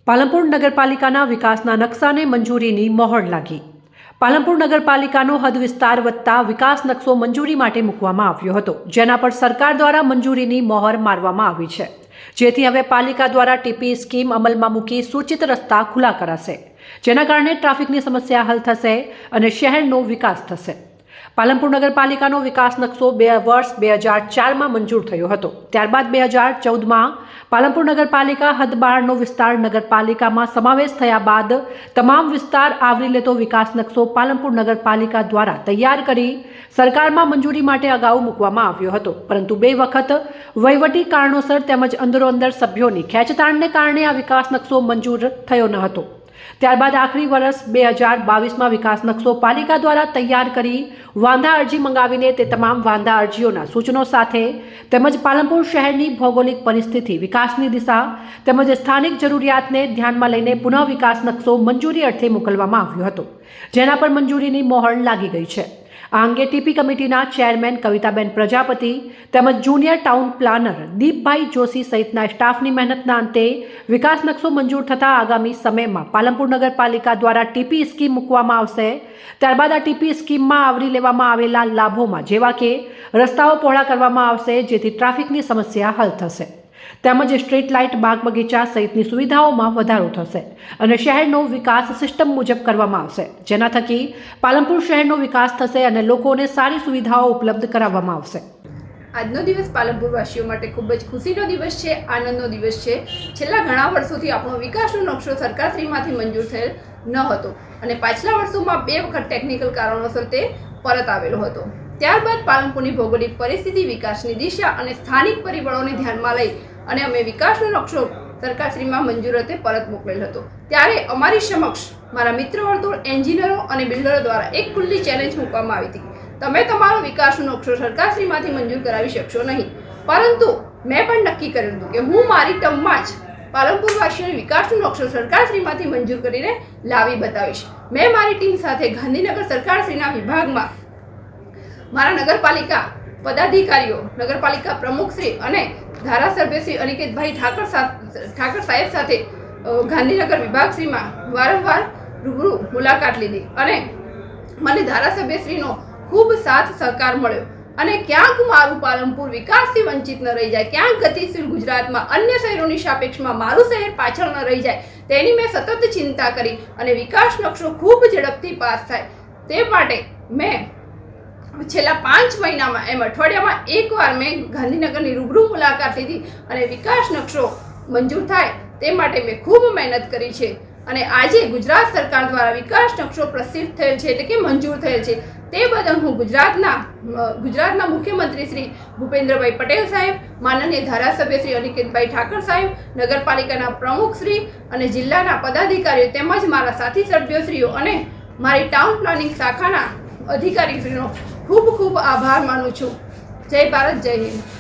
પાલનપુર નગરપાલિકાના વિકાસના નકશાને મંજૂરીની મહોર લાગી। પાલનપુર નગરપાલિકાનો હદ વિસ્તાર વધતા વિકાસ નકશો મંજૂરી માટે મૂકવામાં આવ્યો હતો, જેના પર સરકાર દ્વારા મંજૂરીની મહોર મારવામાં આવી છે, જેથી હવે પાલિકા દ્વારા ટીપી સ્કીમ અમલમાં મૂકી સૂચિત રસ્તા ખુલ્લા કરાશે, જેના કારણે ટ્રાફિકની સમસ્યા હલ થશે અને શહેરનો વિકાસ થશે। પાલનપુર નગરપાલિકાનો વિકાસ નકશો વર્ષ 2004માં મંજૂર થયો હતો। ત્યારબાદ 2014માં પાલનપુર નગરપાલિકા હદ બહારનો વિસ્તાર નગરપાલિકામાં સમાવેશ થયા બાદ તમામ વિસ્તાર આવરી લેતો વિકાસ નકશો પાલનપુર નગરપાલિકા દ્વારા તૈયાર કરી સરકારમાં મંજૂરી માટે અગાઉ મૂકવામાં આવ્યો હતો, પરંતુ 2 વખત વહીવટી કારણોસર તેમજ અંદરોઅંદર સભ્યોની ખેંચતાણને કારણે આ વિકાસ નકશો મંજૂર થયો ન હતો। ત્યારબાદ આખરી વર્ષ 2022માં વિકાસ નકશો પાલિકા દ્વારા તૈયાર કરી વાંધા અરજી મંગાવીને તે તમામ વાંધા અરજીઓના સૂચનો સાથે તેમજ પાલનપુર શહેરની ભૌગોલિક પરિસ્થિતિ, વિકાસની દિશા તેમજ સ્થાનિક જરૂરિયાતને ધ્યાનમાં લઈને પુનઃ વિકાસ નકશો મંજૂરી અર્થે મોકલવામાં આવ્યો હતો, જેના પર મંજૂરીની મહોર લાગી ગઈ છે। આ અંગે ટીપી કમિટીના ચેરમેન કવિતાબેન પ્રજાપતિ તેમજ junior town planar Deepbhai Joshi સહિતના સ્ટાફની મહેનતના અંતે વિકાસ નકશો મંજૂર થતાં આગામી સમયમાં પાલનપુર નગરપાલિકા દ્વારા ટીપી સ્કીમ મૂકવામાં આવશે। ત્યારબાદ આ ટીપી સ્કીમમાં આવરી લેવામાં આવેલા લાભોમાં જેવા કે રસ્તાઓ પહોળા કરવામાં આવશે, જેથી ટ્રાફિકની સમસ્યા હલ થશે, તેમજ સ્ટ્રીટ લાઇટ, બાગ બગીચા સહિતની સુવિધાઓમાં વધારો થશે અને શહેરનો વિકાસ સિસ્ટમ મુજબ કરવામાં આવશે, જેના થકી પાલનપુર શહેરનો વિકાસ થશે અને લોકોને સારી સુવિધાઓ ઉપલબ્ધ કરાવવામાં આવશે। આજનો દિવસ પાલનપુર વાસીઓ માટે ખૂબ જ ખુશીનો દિવસ છે, આનંદનો દિવસ છે। છેલ્લા ઘણા વર્ષોથી આપણો વિકાસનો નકશો સરકારશ્રીમાંથી મંજૂર થયેલ ન હતો અને પાછલા વર્ષોમાં 2 વખત ટેકનિકલ કારણોસર તે પરત આવેલો હતો। ત્યારબાદ પાલનપુરની ભૌગોલિક પરિસ્થિતિ, વિકાસની દિશા અને સ્થાનિક પરિબળોને ધ્યાનમાં લઈ અને અમે વિકાસનો નકશો સરકારશ્રીમાં મંજૂર અર્થે પરત મોકલેલ હતો। ત્યારે અમારી સમક્ષ મારા મિત્ર વર્તુળ, એન્જિનિયરો અને બિલ્ડરો દ્વારા એક ખુલ્લી ચેલેન્જ મૂકવામાં આવી હતી, તમે તમારો વિકાસનો નકશો સરકારશ્રીમાંથી મંજૂર કરાવી શકશો નહીં, પરંતુ મેં પણ નક્કી કરેલું હતું કે હું મારી ટર્મમાં જ પાલનપુર વાસીઓને વિકાસનો નકશો સરકારશ્રીમાંથી મંજૂર કરીને લાવી બતાવીશ। મેં મારી ટીમ સાથે ગાંધીનગર સરકારશ્રીના વિભાગમાં મારા નગરપાલિકા પદાધિકારીઓ, નગરપાલિકા પ્રમુખશ્રી અને ધારાસભ્ય શ્રી અનિકેતભાઈ ઠાકર સાહેબ સાથે ગાંધીનગર વિભાગશ્રીમાં વારંવાર રૂબરૂ મુલાકાત લીધી અને મને ધારાસભ્યશ્રીનો ખૂબ સાથ સહકાર મળ્યો અને ક્યાંક મારું પાલનપુર વિકાસથી વંચિત ન રહી જાય, ક્યાંક ગતિશીલ ગુજરાતમાં અન્ય શહેરોની સાપેક્ષમાં મારું શહેર પાછળ ન રહી જાય, તેની મેં સતત ચિંતા કરી અને વિકાસ નકશો ખૂબ ઝડપથી પાસ થાય તે માટે મેં છેલ્લા 5 મહિનામાં અઠવાડિયામાં એકવાર મેં ગાંધીનગરની રૂબરૂ મુલાકાત લીધી અને વિકાસ નકશો મંજૂર થાય તે માટે મેં ખૂબ મહેનત કરી છે અને આજે ગુજરાત સરકાર દ્વારા વિકાસ નકશો પ્રસિદ્ધ થયેલ છે, એટલે કે મંજૂર થયેલ છે। તે બદલ હું ગુજરાતના મુખ્યમંત્રી શ્રી ભૂપેન્દ્રભાઈ પટેલ સાહેબ, માનનીય ધારાસભ્ય શ્રી અનિકેતભાઈ ઠાકર સાહેબ, નગરપાલિકાના પ્રમુખશ્રી અને જિલ્લાના પદાધિકારીઓ તેમજ મારા સાથી સભ્યશ્રીઓ અને મારી ટાઉન પ્લાનિંગ શાખાના અધિકારીશ્રીનો ખૂબ ખૂબ આભાર માનું છું। જય ભારત, જય હિન્દ।